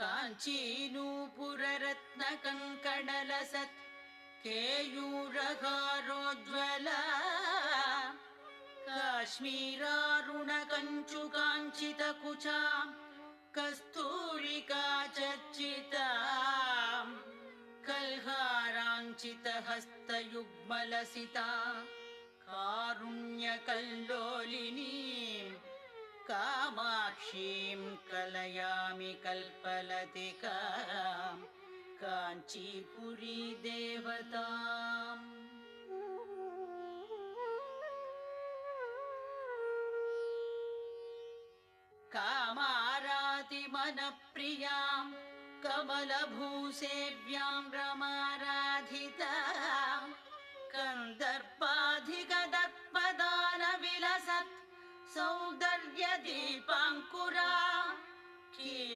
काञ्चीनूपुररत्नकङ्कणलसत् केयूरहारोज्ज्वला काश्मीरारुणकञ्चुकाञ्चितकुचा Kasturika चर्चिता कल्हाराञ्चितहस्तयुग्मलसिता कारुण्यकल्लोलिनीं कामाक्षीं कलयामि कल्पलतिकां काञ्चीपुरी देवताम् कामारातिमनप्रियां कमलभूसेव्यां रमाराधितां कन्दर्पाधिगदत्पदानविलसत् सौन्दर्यदीपाङ्कुरा